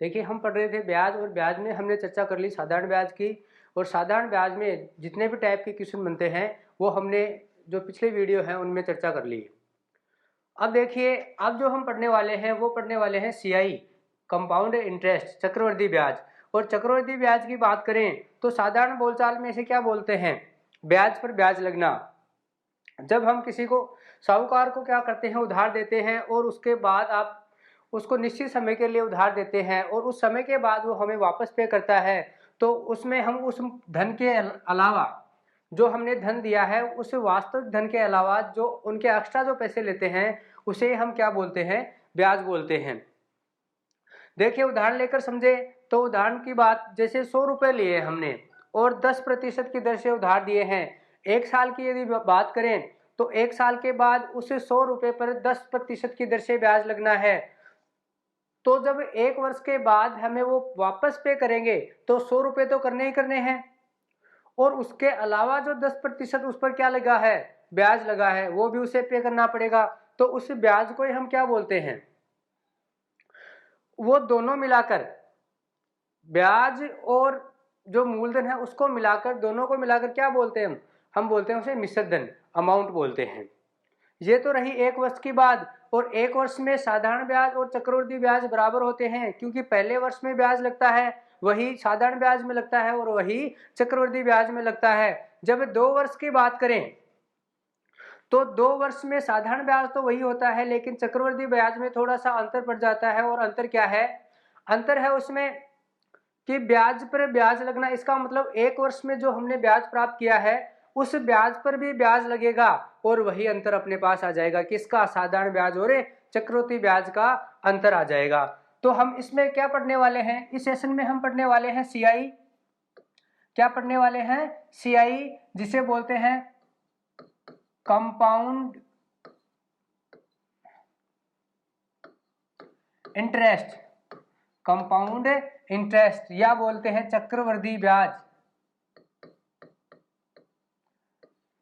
देखिए हम पढ़ रहे थे ब्याज, और ब्याज में हमने चर्चा कर ली साधारण ब्याज की। और साधारण ब्याज में जितने भी टाइप के क्वेश्चन बनते हैं वो हमने जो पिछले वीडियो हैं उनमें चर्चा कर ली। अब देखिए, अब जो हम पढ़ने वाले हैं वो पढ़ने वाले हैं सीआई, कंपाउंड इंटरेस्ट, चक्रवृद्धि ब्याज। और चक्रवृद्धि ब्याज की बात करें तो साधारण बोलचाल में इसे क्या बोलते हैं? ब्याज पर ब्याज लगना। जब हम किसी को, साहूकार को क्या करते हैं, उधार देते हैं, और उसके बाद आप उसको निश्चित समय के लिए उधार देते हैं और उस समय के बाद वो हमें वापस पे करता है, तो उसमें हम उस धन के अलावा जो हमने धन दिया है उस वास्तविक धन के अलावा जो उनके एक्स्ट्रा जो पैसे लेते हैं उसे हम क्या बोलते हैं? ब्याज बोलते हैं। देखिए उदाहरण लेकर समझे तो उदाहरण की बात, जैसे 100 रुपए लिए हमने और 10% की दर से उधार दिए हैं। एक साल की यदि बात करें तो एक साल के बाद उसे 100 रुपए पर 10% की दर से ब्याज लगना है। तो जब एक वर्ष के बाद हमें वो वापस पे करेंगे तो 100 रुपए तो करने ही करने हैं, और उसके अलावा जो 10% उस पर क्या लगा है? ब्याज लगा है, वो भी उसे पे करना पड़ेगा। तो उस ब्याज को ही हम क्या बोलते हैं? वो दोनों मिलाकर, ब्याज और जो मूलधन है उसको मिलाकर, दोनों को मिलाकर क्या बोलते हैं हम बोलते हैं उसे मिश्रित धन, अमाउंट बोलते हैं। ये तो रही एक वर्ष की बात। और एक वर्ष में साधारण ब्याज और चक्रवृद्धि ब्याज बराबर होते हैं, क्योंकि पहले वर्ष में ब्याज लगता है वही साधारण ब्याज में लगता है और वही चक्रवृद्धि ब्याज में लगता है। जब 2 वर्ष की बात करें तो 2 वर्ष में साधारण ब्याज तो वही होता है, लेकिन चक्रवृद्धि ब्याज में थोड़ा सा अंतर पड़ जाता है। और अंतर क्या है? अंतर है उसमें कि ब्याज पर ब्याज लगना, इसका मतलब एक वर्ष में जो हमने ब्याज प्राप्त किया है उस ब्याज पर भी ब्याज लगेगा, और वही अंतर अपने पास आ जाएगा, किसका? साधारण ब्याज और चक्रवृद्धि ब्याज का अंतर आ जाएगा। तो हम इसमें क्या पढ़ने वाले हैं? इस सेशन में हम पढ़ने वाले हैं सीआई। क्या पढ़ने वाले हैं? सीआई, जिसे बोलते हैं कंपाउंड इंटरेस्ट, कंपाउंड इंटरेस्ट, या बोलते हैं चक्रवृद्धि ब्याज,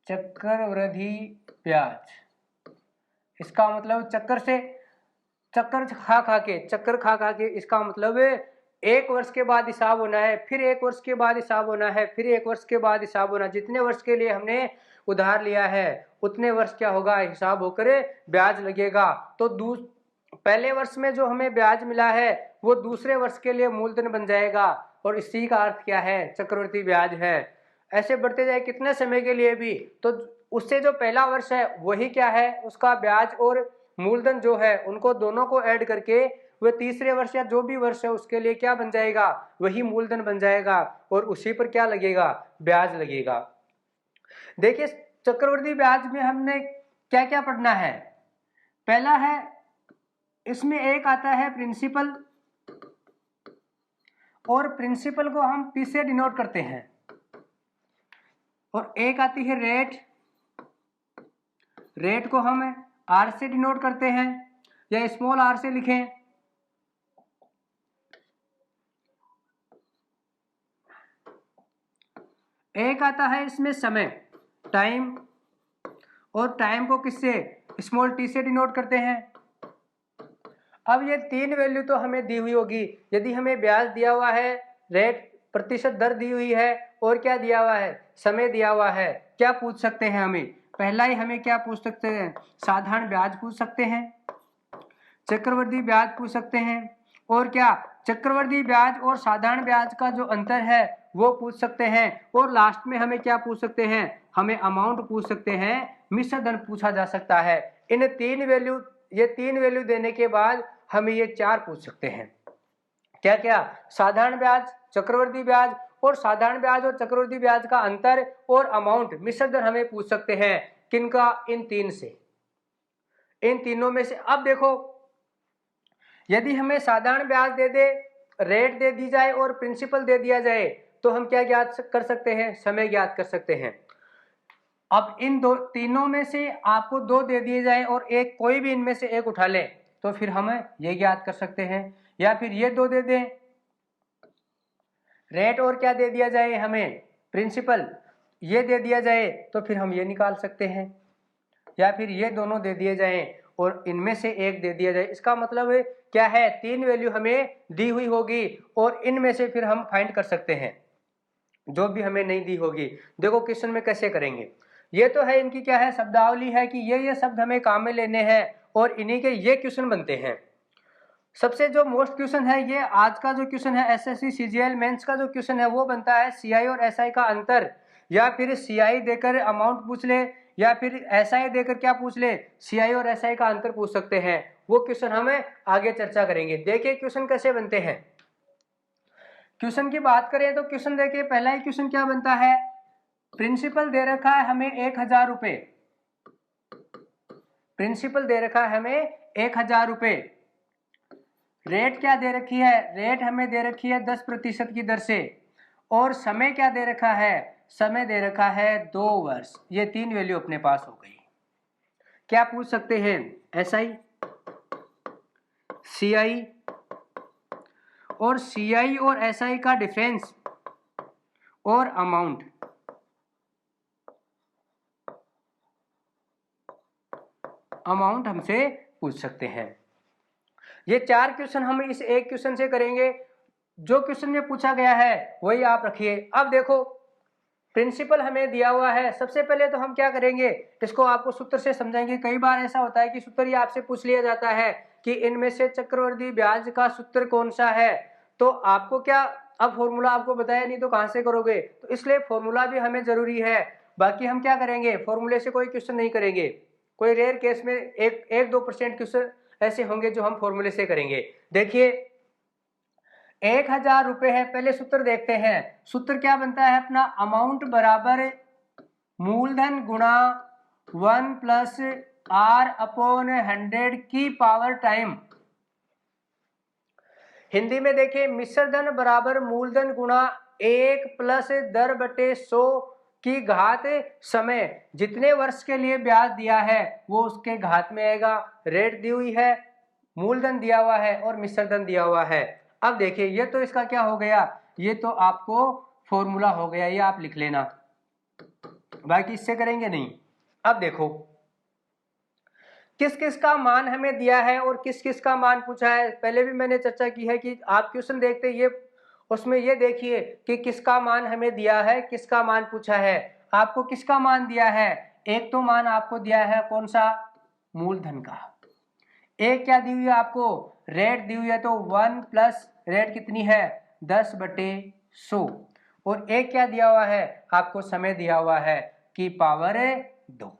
चक्रवृद्धि ब्याज। इसका मतलब चक्कर खा खा के इसका मतलब एक वर्ष के बाद हिसाब होना है, फिर एक वर्ष के बाद हिसाब होना है, फिर एक वर्ष के बाद हिसाब होना। जितने वर्ष के लिए हमने उधार लिया है उतने वर्ष क्या होगा? हिसाब होकर ब्याज लगेगा। तो पहले वर्ष में जो हमें ब्याज मिला है वो दूसरे वर्ष के लिए मूलधन बन जाएगा, और इसी का अर्थ क्या है? चक्रवृद्धि ब्याज है। ऐसे बढ़ते जाए कितने समय के लिए भी, तो उससे जो पहला वर्ष है वही क्या है? उसका ब्याज और मूलधन जो है उनको दोनों को ऐड करके वह तीसरे वर्ष या जो भी वर्ष है उसके लिए क्या बन जाएगा? वही मूलधन बन जाएगा, और उसी पर क्या लगेगा? ब्याज लगेगा। देखिए चक्रवृद्धि ब्याज में हमने क्या क्या पढ़ना है? पहला है, इसमें एक आता है प्रिंसिपल, और प्रिंसिपल को हम पी से डिनोट करते हैं, और एक आती है रेट, रेट को हम आर से डिनोट करते हैं, या स्मॉल आर से लिखें। एक आता है इसमें समय, टाइम, और टाइम को किससे? स्मॉल टी से डिनोट करते हैं। अब ये तीन वैल्यू तो हमें दी हुई होगी। यदि हमें ब्याज दिया हुआ है, रेट प्रतिशत दर दी हुई है, और क्या दिया हुआ है? समय दिया हुआ है। क्या पूछ सकते हैं हमें? पहला ही हमें क्या पूछ सकते हैं? साधारण ब्याज पूछ सकते हैं, चक्रवृद्धि ब्याज पूछ सकते हैं, और क्या? चक्रवृद्धि ब्याज और साधारण ब्याज का जो अंतर है वो पूछ सकते हैं। और लास्ट में हमें क्या पूछ सकते हैं? हमें अमाउंट पूछ सकते हैं, मिश्र धन पूछा जा सकता है। इन तीन वैल्यू, ये तीन वैल्यू देने के बाद हमें ये चार पूछ सकते हैं। क्या क्या? साधारण ब्याज, चक्रवृद्धि ब्याज, और साधारण ब्याज और चक्रवृद्धि ब्याज का अंतर, और अमाउंट, मिश्र धन हमें पूछ सकते हैं। किनका? इन तीन से, इन तीनों में से। अब देखो, यदि हमें साधारण ब्याज दे दे, रेट दे दी जाए और प्रिंसिपल दे दिया जाए तो हम क्या ज्ञात कर सकते हैं? समय ज्ञात कर सकते हैं। अब इन दो तीनों में से आपको दो दे दिए जाए और एक, कोई भी इनमें से एक उठा लें तो फिर हम ये ज्ञात कर सकते हैं। या फिर ये दो दे दें, रेट और क्या दे दिया जाए हमें? प्रिंसिपल, ये दे दिया जाए तो फिर हम ये निकाल सकते हैं। या फिर ये दोनों दे दिए जाएं और इनमें से एक दे दिया जाए। इसका मतलब क्या है, 3 वैल्यू हमें दी हुई होगी और इनमें से फिर हम फाइंड कर सकते हैं जो भी हमें नहीं दी होगी। देखो क्वेश्चन में कैसे करेंगे, ये तो है इनकी क्या है शब्दावली है कि ये शब्द हमें काम में लेने हैं और इन्हीं के ये क्वेश्चन बनते हैं। सबसे जो मोस्ट क्वेश्चन है ये आज का जो क्वेश्चन है एसएससी सीजीएल मेंस का जो क्वेश्चन है वो बनता है सीआई और एसआई का अंतर, या फिर सीआई देकर अमाउंट पूछ ले या फिर एसआई देकर क्या पूछ ले, सीआई और एसआई का अंतर पूछ सकते हैं। वो क्वेश्चन हमें आगे चर्चा करेंगे। देखिए क्वेश्चन कैसे बनते हैं। क्वेश्चन की बात करें तो क्वेश्चन देखिए पहला ही क्वेश्चन क्या बनता है, प्रिंसिपल दे रखा है हमें 1000 रुपए, प्रिंसिपल दे रखा है हमें 1000 रुपए, रेट क्या दे रखी है, रेट हमें दे रखी है 10% की दर से, और समय क्या दे रखा है, समय दे रखा है 2 वर्ष। ये 3 वैल्यू अपने पास हो गई। क्या पूछ सकते हैं, एसआई, सीआई और सीआई और एसआई का डिफरेंस और अमाउंट, अमाउंट हमसे पूछ सकते हैं। ये 4 क्वेश्चन हम इस एक क्वेश्चन से करेंगे। जो क्वेश्चन में पूछा गया है वही आप रखिए। अब देखो प्रिंसिपल हमें दिया हुआ है, सबसे पहले तो हम क्या करेंगे, इसको आपको सूत्र से समझाएंगे। कई बार ऐसा होता है कि सूत्र ही आपसे पूछ लिया जाता है कि इनमें से चक्रवृद्धि ब्याज का सूत्र कौन सा है, तो आपको क्या, अब फॉर्मूला आपको बताया नहीं तो कहां से करोगे, तो इसलिए फॉर्मूला भी हमें जरूरी है। बाकी हम क्या करेंगे, फॉर्मूले से कोई क्वेश्चन नहीं करेंगे, कोई रेयर केस में 1-2% क्वेश्चन ऐसे होंगे जो हम फॉर्मूले से करेंगे। देखिए 1000 रुपए है, पहले सूत्र देखते हैं। सूत्र क्या बनता है अपना, अमाउंट बराबर मूलधन गुणा 1 प्लस R अपॉन 100 की पावर टाइम। हिंदी में देखिए मिश्र धन बराबर मूलधन गुणा 1 प्लस दर बटे 100 की घात समय, जितने वर्ष के लिए ब्याज दिया है वो उसके घात में आएगा। रेट दी हुई है, मूलधन दिया हुआ है और मिश्र धन दिया हुआ है। अब देखिए ये तो इसका क्या हो गया, ये तो आपको फॉर्मूला हो गया, ये आप लिख लेना, बाकी इससे करेंगे नहीं। अब देखो किस किस का मान हमें दिया है और किस किस का मान पूछा है, पहले भी मैंने चर्चा की है कि आप क्वेश्चन देखते ये उसमें ये देखिए कि किसका मान हमें दिया है, किसका मान पूछा है। आपको किसका मान दिया है, एक तो मान आपको दिया है कौन सा, मूलधन का। एक क्या दी हुई है आपको, रेट दी हुई है, तो 1 प्लस रेट कितनी है 10/100, और एक क्या दिया हुआ है आपको, समय दिया हुआ है कि पावर 2।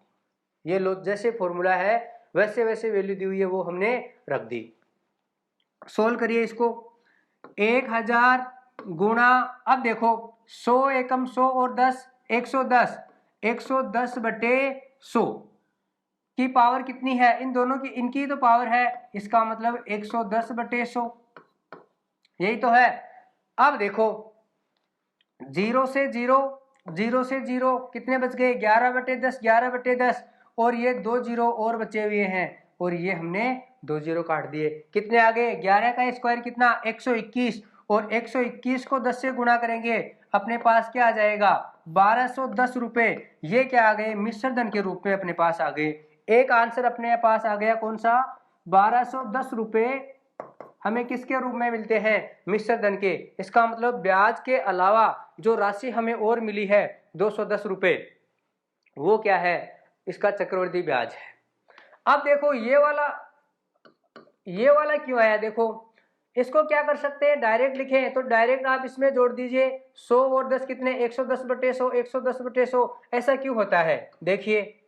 ये लो जैसे फॉर्मूला है वैसे वैसे वैल्यू दी हुई है वो हमने रख दी। सोल्व करिए इसको, 1000 गुणा, अब देखो 100 एकम 100 और 10 110, 110/100 की पावर कितनी है, इन दोनों की इनकी तो पावर है, इसका मतलब 110/100, यही तो है। अब देखो 0 से 0, 0 से 0 कितने बच गए, 11/10, 11/10, और ये 2 जीरो और बचे हुए हैं और ये हमने 2 जीरो काट दिए। कितने आ गए, 11 का स्क्वायर कितना 121, और 121 को 10 से गुणा करेंगे अपने पास क्या आ जाएगा 1210 रुपए। ये क्या आ गए, मिश्र धन के रूप में अपने पास आ गए। एक आंसर अपने पास आ गया कौन सा, 1210 रुपए हमें किसके रूप में मिलते हैं, मिश्र धन के। इसका मतलब ब्याज के अलावा जो राशि हमें और मिली है 210 रुपए, वो क्या है, इसका चक्रवृद्धि ब्याज है। अब देखो ये वाला क्यों आया, देखो इसको क्या कर सकते हैं, डायरेक्ट लिखे तो डायरेक्ट आप इसमें जोड़ दीजिए 100 और 10 कितने 110/100, 110/100। ऐसा क्यों होता है, देखिए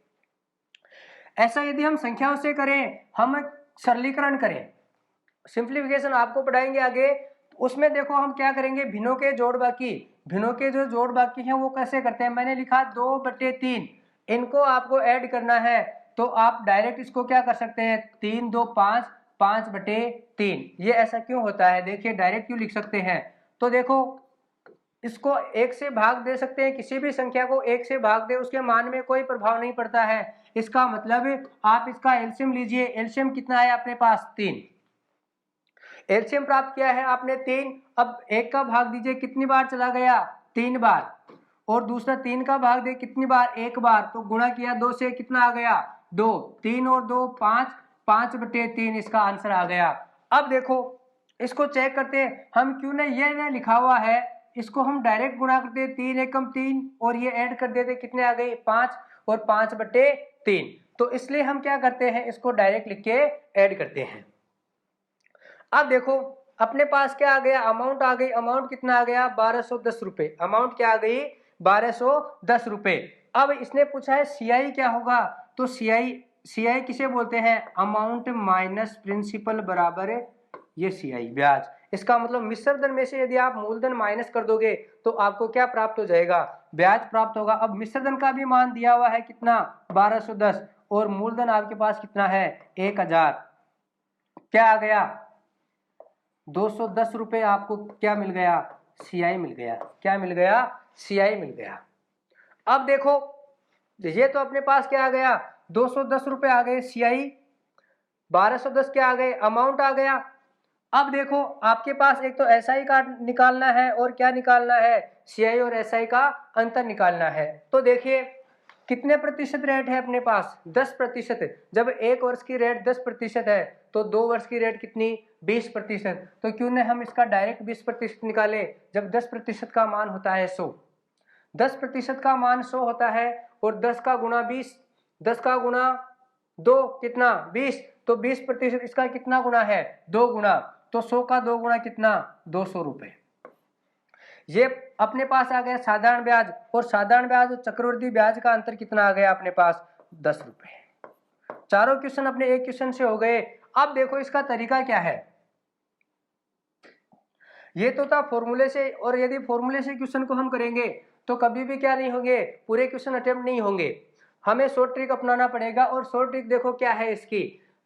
ऐसा यदि हम संख्याओं से करें, हम सरलीकरण करें, सिंप्लीफिकेशन आपको पढ़ाएंगे आगे, उसमें देखो हम क्या करेंगे, भिन्नों के जोड़ बाकी, भिन्नों के जो जोड़ बाकी हैं वो कैसे करते हैं, मैंने लिखा 2/3, इनको आपको ऐड करना है तो आप डायरेक्ट इसको क्या कर सकते हैं 3 2 5, 5/3। ये ऐसा क्यों होता है, देखिए डायरेक्ट क्यों लिख सकते हैं, तो देखो इसको 1 से भाग दे सकते हैं, किसी भी संख्या को 1 से भाग दे उसके मान में कोई प्रभाव नहीं पड़ता है। इसका मतलब आप इसका एलसीएम लीजिए, एलसीएम कितना है अपने पास 3, एलसीएम प्राप्त किया है आपने 3। अब 1 का भाग दीजिए कितनी बार चला गया 3 बार, और दूसरा 3 का भाग दे कितनी बार 1 बार, तो गुणा किया 2 से कितना आ गया 2, 3 और 2 5, 5/3 इसका आंसर आ गया। अब देखो इसको चेक करते हैं, हम क्यों ने ये ना लिखा हुआ है, इसको हम डायरेक्ट गुणा करते 3 एकम 3 और ये ऐड कर देते, कितने आ गए 5 और 5/3। तो इसलिए हम क्या करते हैं, इसको डायरेक्ट लिख के ऐड करते हैं। अब देखो अपने पास क्या आ गया, अमाउंट आ गई, अमाउंट कितना आ गया 1210 रुपए, अमाउंट क्या आ गई 1210 रुपए। अब इसने पूछा है सीआई क्या होगा, तो सीआई किसे बोलते हैं, अमाउंट माइनस प्रिंसिपल बराबर ये सीआई ब्याज। इसका मतलब मिश्र धन में से यदि आप मूलधन माइनस कर दोगे तो आपको क्या प्राप्त हो जाएगा, ब्याज प्राप्त होगा। अब मिश्र धन का भी मान दिया हुआ है कितना 1210 और मूलधन आपके पास कितना है 1000, क्या आ गया 210 रुपए। आपको क्या मिल गया, सीआई मिल गया। क्या मिल गया, सीआई मिल गया। अब देखो ये तो अपने पास क्या आ गया 210 रुपए आ गए, सीआई 1210 क्या आ गए, अमाउंट आ गया। अब देखो आपके पास एक तो एसआई का निकालना है और क्या निकालना है, सीआई और एसआई का अंतर निकालना है। तो देखिए कितने प्रतिशत रेट है अपने पास 10%। जब एक वर्ष की रेट 10% है तो 2 वर्ष की रेट कितनी 20%। तो क्यों न हम इसका डायरेक्ट 20% निकाले, जब 10% का मान होता है 100, 10% का मान 100 होता है और 10 का गुणा 20, 10 का गुणा 2 कितना 20, तो 20% इसका कितना गुना है 2 गुना, तो 100 का 2 गुना कितना 200 रुपए। ये अपने पास आ गया साधारण ब्याज, और साधारण ब्याज और चक्रवृद्धि ब्याज का अंतर कितना आ गया अपने पास 10 रुपए। चारों क्वेश्चन अपने एक क्वेश्चन से हो गए। अब देखो इसका तरीका क्या है, ये तो था फॉर्मूले से, और यदि फॉर्मूले से क्वेश्चन को हम करेंगे तो कभी भी क्या नहीं होंगे, पूरे क्वेश्चन अटेम्प्ट नहीं होंगे, हमें शॉर्ट ट्रिक अपनाना पड़ेगा। और शॉर्ट ट्रिक देखो क्या है इसकी,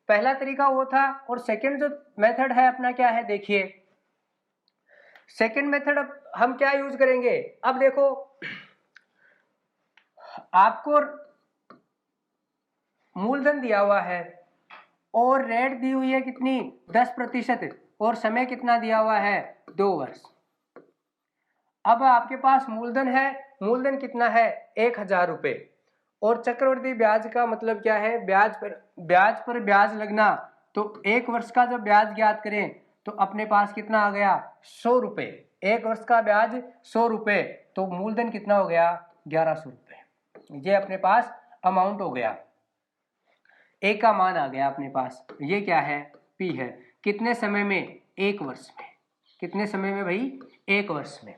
पहला तरीका वो था और सेकंड जो मेथड है अपना क्या है, देखिए सेकंड मेथड हम क्या यूज करेंगे। अब देखो आपको मूलधन दिया हुआ है और रेट दी हुई है कितनी 10% और समय कितना दिया हुआ है 2 वर्ष। अब आपके पास मूलधन है, मूलधन कितना है 1000 रुपए, और चक्रवृद्धि ब्याज का मतलब क्या है, ब्याज पर ब्याज लगना। तो 1 वर्ष का जब ब्याज ज्ञात करें तो अपने पास कितना आ गया 100 रुपए, 1 वर्ष का ब्याज 100 रुपए, तो मूलधन कितना हो गया 1100 रुपए। ये अपने पास अमाउंट हो गया, ए का मान आ गया अपने पास। ये क्या है पी है, कितने समय में 1 वर्ष में, कितने समय में भाई 1 वर्ष में।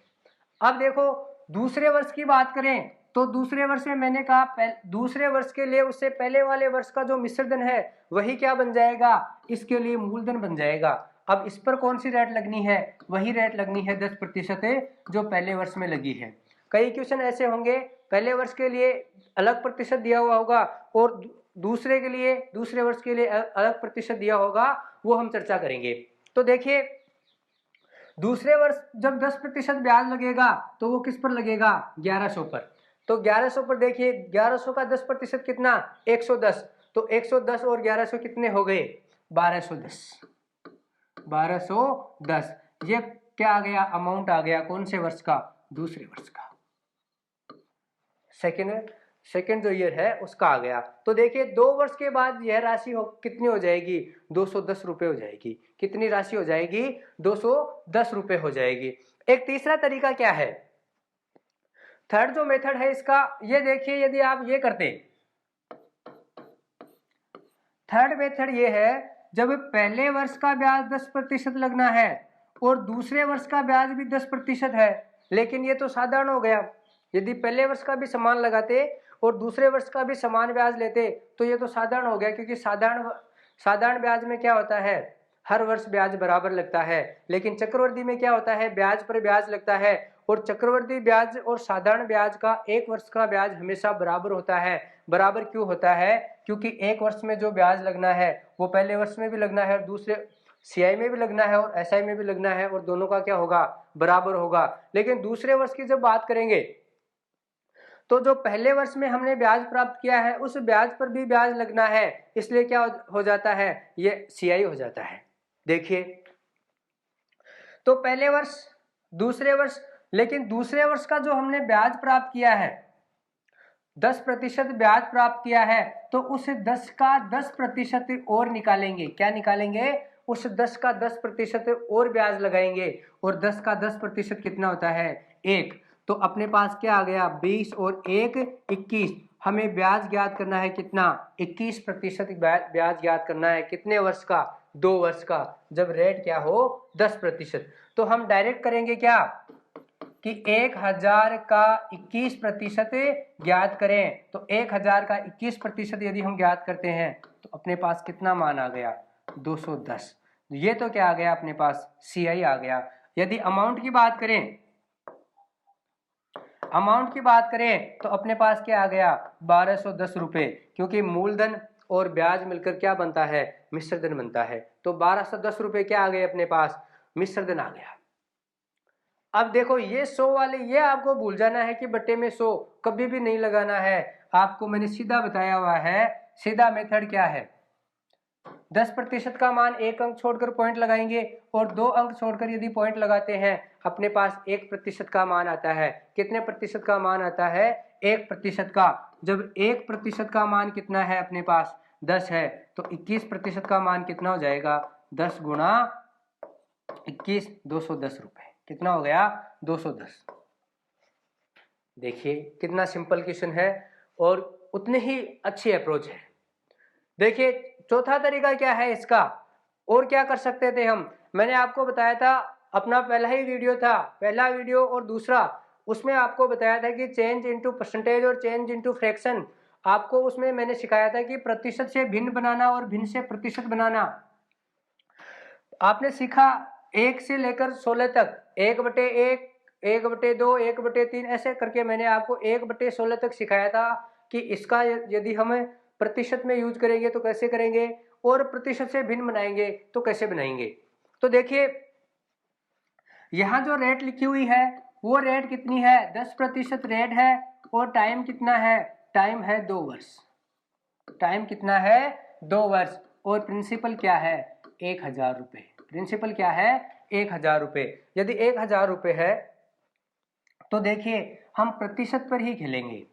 अब देखो दूसरे वर्ष की बात करें तो दूसरे वर्ष में मैंने कहा दूसरे वर्ष के लिए उससे पहले वाले वर्ष का जो मिश्रधन है वही क्या बन जाएगा, इसके लिए मूलधन बन जाएगा। अब इस पर कौन सी रेट लगनी है, वही रेट लगनी है 10% जो पहले वर्ष में लगी है। कई क्वेश्चन ऐसे होंगे पहले वर्ष के लिए अलग प्रतिशत दिया हुआ होगा और दूसरे के लिए दूसरे वर्ष के लिए अलग प्रतिशत दिया होगा, वो हम चर्चा करेंगे। तो देखिए दूसरे वर्ष जब 10% ब्याज लगेगा तो वो किस पर लगेगा 1100 पर। तो 1100 पर देखिए 1100 का 10% कितना 110, तो 110 और 1100 कितने हो गए 1210, 1210। ये क्या आ गया अमाउंट आ गया कौन से वर्ष का, दूसरे वर्ष का, सेकेंड जो ईयर है उसका आ गया। तो देखिए 2 वर्ष के बाद यह राशि कितनी हो जाएगी 210 रुपए हो जाएगी। कितनी राशि हो जाएगी 210 रुपए हो जाएगी। एक तीसरा तरीका क्या है, थर्ड जो मेथड है इसका, ये देखिए यदि आप ये करते, थर्ड मेथड ये है जब पहले वर्ष का ब्याज 10% लगना है और दूसरे वर्ष का ब्याज भी 10% है, लेकिन ये तो साधारण हो गया। यदि पहले वर्ष का भी समान लगाते और दूसरे वर्ष का भी समान ब्याज लेते तो ये तो साधारण हो गया, क्योंकि साधारण ब्याज में क्या होता है हर वर्ष ब्याज बराबर लगता है, लेकिन चक्रवृद्धि में क्या होता है ब्याज पर ब्याज लगता है। और चक्रवृद्धि ब्याज और साधारण ब्याज का 1 वर्ष का ब्याज हमेशा बराबर होता है। बराबर क्यों होता है, क्योंकि 1 वर्ष में जो ब्याज लगना है वो पहले वर्ष में भी लगना है और दूसरे सीआई में भी लगना है और एसआई में भी लगना है, और दोनों का क्या होगा बराबर होगा। लेकिन दूसरे वर्ष की जब बात करेंगे तो जो पहले वर्ष में हमने ब्याज प्राप्त किया है उस ब्याज पर भी ब्याज लगना है, इसलिए क्या हो जाता है ये सीआई हो जाता है। देखिए तो पहले वर्ष दूसरे वर्ष, लेकिन दूसरे वर्ष का जो हमने ब्याज प्राप्त किया है 10% ब्याज प्राप्त किया है तो उस 10 का 10% और निकालेंगे। क्या निकालेंगे? उस 10 का 10% और ब्याज लगाएंगे और 10 का 10% कितना होता है? 1। तो अपने पास क्या आ गया? 20 और 1 21। हमें ब्याज ज्ञात करना है कितना? 21% ब्याज ज्ञात करना है। कितने वर्ष का? 2 वर्ष का, जब रेट क्या हो? 10%। तो हम डायरेक्ट करेंगे क्या कि 1000 का 21% ज्ञात करें। तो 1000 का 21% यदि हम ज्ञात करते हैं तो अपने पास कितना मान आ गया? 210। ये तो क्या आ गया अपने पास? CI आ गया। यदि अमाउंट की बात करें, तो अपने पास क्या आ गया? 1210 रुपए, क्योंकि मूलधन और ब्याज मिलकर क्या बनता है? मिश्र धन बनता है। तो 1210 रुपए क्या आ गए अपने पास? मिश्र धन आ गया। अब देखो ये 100 वाले, ये आपको भूल जाना है कि बट्टे में 100 कभी भी नहीं लगाना है। आपको मैंने सीधा बताया हुआ है। सीधा मेथड क्या है? 10% का मान 1 अंक छोड़कर पॉइंट लगाएंगे और 2 अंक छोड़कर यदि पॉइंट लगाते हैं अपने पास 1% का मान आता है। कितने प्रतिशत का मान आता है? 1% का। जब 1% का मान कितना है अपने पास? 10 है, तो 21% का मान कितना हो जाएगा? 10 गुणा 21, 210 रुपए। कितना हो गया? 210। देखिए कितना सिंपल क्वेश्चन है और उतनी ही अच्छी अप्रोच है। देखिए चौथा तरीका क्या है इसका, और क्या कर सकते थे हम? मैंने आपको बताया था, अपना पहला ही वीडियो था, पहला वीडियो और दूसरा, उसमें आपको बताया था कि चेंज इनटू परसेंटेज और चेंज इनटू फ्रैक्शन। आपको उसमें मैंने सिखाया था कि प्रतिशत से भिन्न बनाना और भिन्न से प्रतिशत बनाना। आपने सीखा 1 से लेकर 16 तक, 1/1, 1/2, 1/3 ऐसे करके मैंने आपको 1/16 तक सिखाया था कि इसका यदि हम प्रतिशत में यूज करेंगे तो कैसे करेंगे और प्रतिशत से भिन्न बनाएंगे तो कैसे बनाएंगे। तो देखिए यहाँ जो रेट लिखी हुई है वो रेट कितनी है? 10% रेट है और टाइम कितना है? टाइम है 2 वर्ष। टाइम कितना है? 2 वर्ष। और प्रिंसिपल क्या है? 1000 रुपये। प्रिंसिपल क्या है? 1000 रुपये। यदि 1000 रुपये है तो देखिए हम प्रतिशत पर ही खेलेंगे।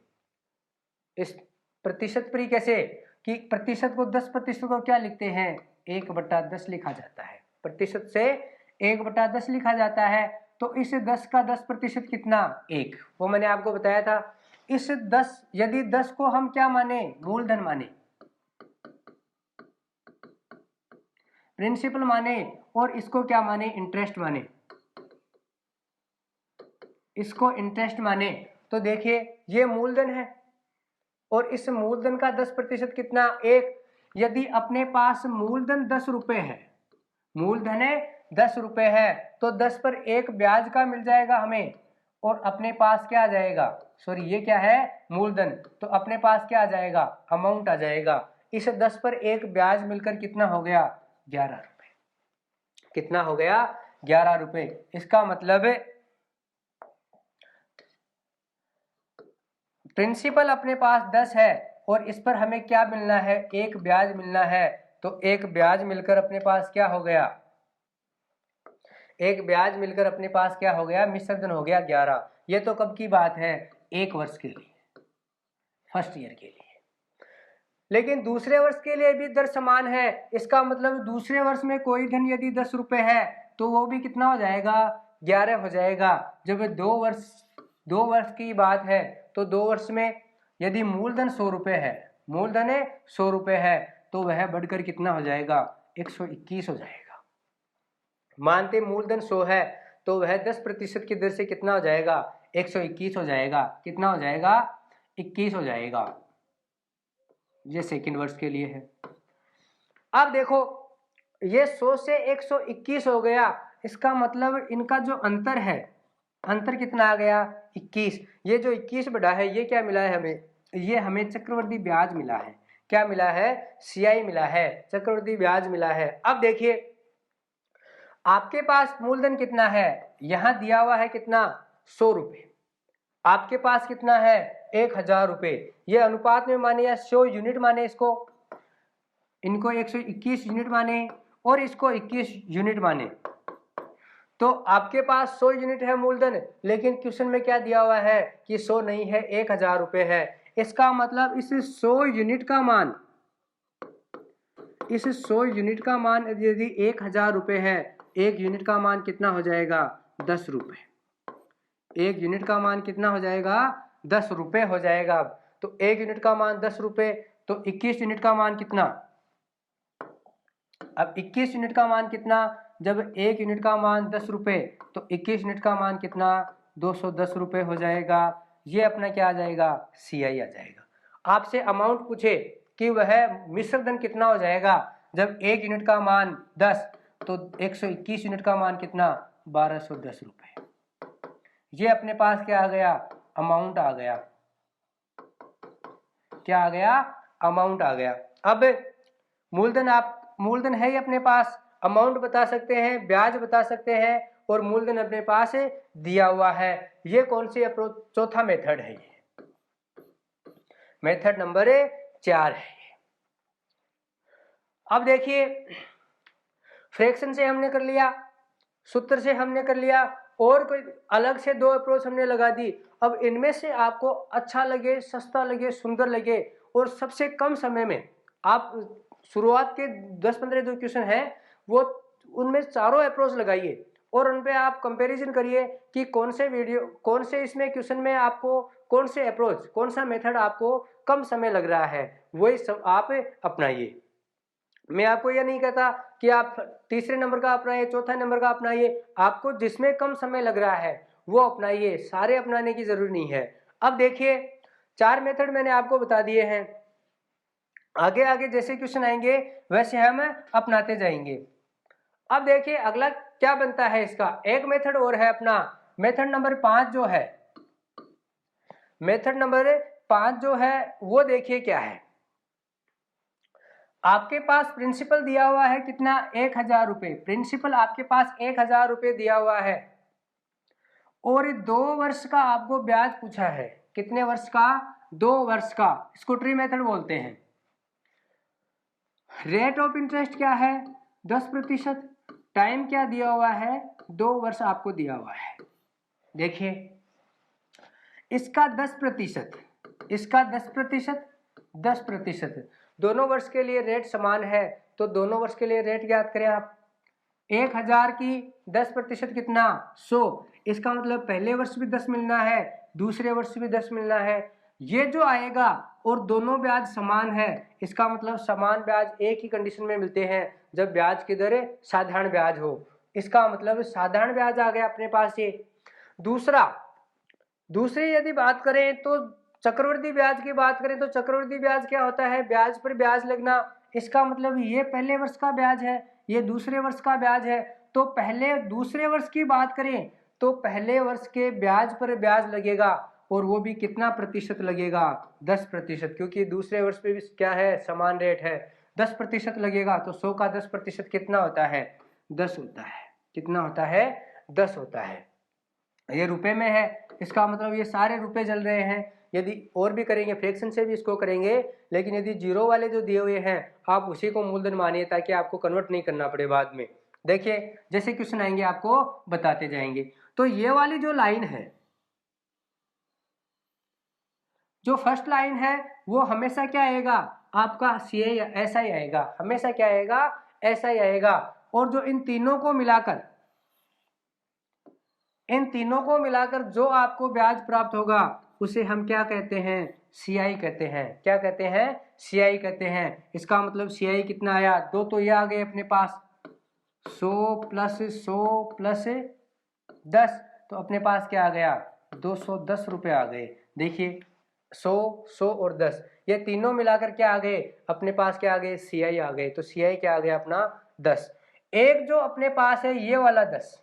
इस प्रतिशत पर ही कैसे कि प्रतिशत को 10% को क्या लिखते हैं? 1/10 लिखा जाता है। प्रतिशत से 1/10 लिखा जाता है। तो इस 10 का 10% कितना? 1। वो मैंने आपको बताया था। इस 10, यदि 10 को हम क्या माने? मूलधन माने, प्रिंसिपल माने, और इसको क्या माने? इंटरेस्ट माने। इसको इंटरेस्ट माने। तो देखिए ये मूलधन है और इस मूलधन का 10% कितना? 1। यदि अपने पास मूलधन 10 रुपए है, मूलधन है 10 रुपए है, तो 10 पर 1 ब्याज का मिल जाएगा हमें और अपने पास क्या आ जाएगा? सॉरी ये क्या है? मूलधन। तो अपने पास क्या आ जाएगा? अमाउंट आ जाएगा। इस 10 पर 1 ब्याज मिलकर कितना हो गया? 11 रुपए। कितना हो गया? 11 रुपए। इसका मतलब प्रिंसिपल अपने पास 10 है और इस पर हमें क्या मिलना है? 1 ब्याज मिलना है। तो 1 ब्याज मिलकर अपने पास क्या हो गया? 1 ब्याज मिलकर अपने पास क्या हो गया? मिश्रधन हो गया 11। ये तो कब की बात है? 1 वर्ष के लिए, फर्स्ट ईयर के लिए। लेकिन दूसरे वर्ष के लिए भी दर समान है। इसका मतलब दूसरे वर्ष में कोई धन यदि 10 रुपए है तो वो भी कितना हो जाएगा? 11 हो जाएगा। जब 2 वर्ष की बात है तो 2 वर्ष में यदि मूलधन 100 रुपए है, मूलधन 100 रुपए है, तो वह बढ़कर कितना हो जाएगा? 121 हो जाएगा। मानते मूलधन 100 है तो वह 10% की दर से कितना हो जाएगा? 121 हो जाएगा। कितना हो जाएगा? 21 हो जाएगा। ये सेकंड वर्ष के लिए है। अब देखो ये 100 से 121 हो गया। इसका मतलब इनका जो अंतर है, अंतर कितना आ गया? 21। ये जो 21 बढ़ा है ये क्या मिला है हमें? ये हमें चक्रवृद्धि ब्याज मिला है। क्या मिला है? CI मिला है, चक्रवृद्धि ब्याज मिला है। अब देखिए आपके पास मूलधन कितना है? यहां दिया हुआ है कितना? 100 रुपए। आपके पास कितना है? 1000 रुपए। ये अनुपात में माने या 100 यूनिट माने, इसको, इनको 121 यूनिट माने और इसको 21 यूनिट माने। तो आपके पास 100 यूनिट है मूलधन, लेकिन क्वेश्चन में क्या दिया हुआ है कि 100 नहीं है, 1000 रुपए है। इसका मतलब इस 100 यूनिट का मान, इस 100 यूनिट का मान यदि 1000 रुपये है, 1 यूनिट का मान कितना हो जाएगा? 10 रुपये। 1 यूनिट का मान कितना हो जाएगा? 10 रुपये हो जाएगा। तो 1 यूनिट का मान 10 रुपये, तो 21 यूनिट का मान कितना? अब 21 यूनिट का मान कितना? जब 1 यूनिट का मान 10 रुपये, तो 21 यूनिट का मान कितना? 210 रुपये हो जाएगा। ये अपना क्या आ जाएगा? CI आ जाएगा। आपसे अमाउंट पूछे कि वह मिश्र धन कितना हो जाएगा जब 1 यूनिट का मान 10, तो 121 यूनिट का मान कितना? 1210 रुपये। ये अपने पास क्या आ गया? अमाउंट आ गया। क्या आ गया? अमाउंट आ गया। अब मूलधन है ही अपने पास, अमाउंट बता सकते हैं, ब्याज बता सकते हैं, और मूलधन अपने पास दिया हुआ है। ये कौन सी अप्रोच? चौथा मेथड है, ये मेथड नंबर 4 है। अब देखिए, फ्रैक्शन से हमने कर लिया, सूत्र से हमने कर लिया, और कोई अलग से 2 अप्रोच हमने लगा दी। अब इनमें से आपको अच्छा लगे, सस्ता लगे, सुंदर लगे, और सबसे कम समय में आप शुरुआत के 10-15 जो क्वेश्चन हैं वो उनमें चारों अप्रोच लगाइए और उन पे आप कंपैरिजन करिए कि कौन से इसमें क्वेश्चन में आपको कौन से अप्रोच, कौन सा मेथड आपको कम समय लग रहा है, वही सब आप अपनाइए। मैं आपको यह नहीं कहता कि आप तीसरे नंबर का अपनाइए, चौथा नंबर का अपनाइए, आपको जिसमें कम समय लग रहा है वो अपनाइए, सारे अपनाने की जरूरी नहीं है। अब देखिए, 4 मेथड मैंने आपको बता दिए हैं, आगे आगे जैसे क्वेश्चन आएंगे वैसे हम अपनाते जाएंगे। अब देखिए अगला क्या बनता है इसका, एक मेथड और है अपना, मेथड नंबर 5 जो है, मेथड नंबर 5 जो है वो देखिए क्या है। आपके पास प्रिंसिपल दिया हुआ है कितना? 1000 रुपये। प्रिंसिपल आपके पास 1000 रुपये दिया हुआ है और 2 वर्ष का आपको ब्याज पूछा है। कितने वर्ष का? 2 वर्ष का। इसको ट्री मेथड बोलते हैं। रेट ऑफ इंटरेस्ट क्या है? 10%। टाइम क्या दिया हुआ है? 2 वर्ष आपको दिया हुआ है। देखिए इसका 10%, इसका 10%, 10%, दोनों वर्ष के लिए रेट समान है, तो दोनों वर्ष के लिए रेट ज्ञात करें आप। 1000 की 10% कितना? 100। इसका मतलब पहले वर्ष भी 10 मिलना है, दूसरे वर्ष भी 10 मिलना है। ये जो आएगा और दोनों ब्याज समान है, इसका मतलब समान ब्याज एक ही कंडीशन में मिलते हैं, जब ब्याज की दर साधारण ब्याज हो। इसका मतलब साधारण ब्याज आ गया अपने पास ये। दूसरी यदि बात करें तो चक्रवृद्धि ब्याज की बात करें तो चक्रवृद्धि ब्याज क्या होता है? ब्याज पर ब्याज लगना। इसका मतलब ये पहले वर्ष का ब्याज है, ये दूसरे वर्ष का ब्याज है। तो पहले दूसरे वर्ष की बात करें तो पहले वर्ष के ब्याज पर ब्याज लगेगा, और वो भी कितना प्रतिशत लगेगा? 10%, क्योंकि दूसरे वर्ष पे भी क्या है? समान रेट है, 10% लगेगा। तो 100 का 10% कितना होता है? 10 होता है। कितना होता है? 10 होता है। ये रुपए में है, इसका मतलब ये सारे रुपए चल रहे हैं। यदि और भी करेंगे, फ्रैक्शन से भी इसको करेंगे, लेकिन यदि जीरो वाले जो दिए हुए हैं आप उसी को मूलधन मानिए, ताकि आपको कन्वर्ट नहीं करना पड़े बाद में। देखिए जैसे क्वेश्चन आएंगे आपको बताते जाएंगे। तो ये वाली जो लाइन है, जो फर्स्ट लाइन है, वो हमेशा क्या आएगा? आपका CI ऐसा ही आएगा, हमेशा क्या आएगा? ऐसा ही आएगा। और जो इन तीनों को मिलाकर जो आपको ब्याज प्राप्त होगा उसे हम क्या कहते हैं? CI कहते हैं। क्या कहते हैं? CI कहते हैं। इसका मतलब CI कितना आया? 2 तो ये आ गए अपने पास, 100 + 100 + 10, तो अपने पास क्या आ गया? 210 रुपये आ गए। देखिए 100, 100 और 10, ये तीनों मिलाकर क्या आ गए अपने पास? क्या आ गए? CI आ गए। तो CI क्या आ गया अपना? 10। एक जो अपने पास है ये वाला 10,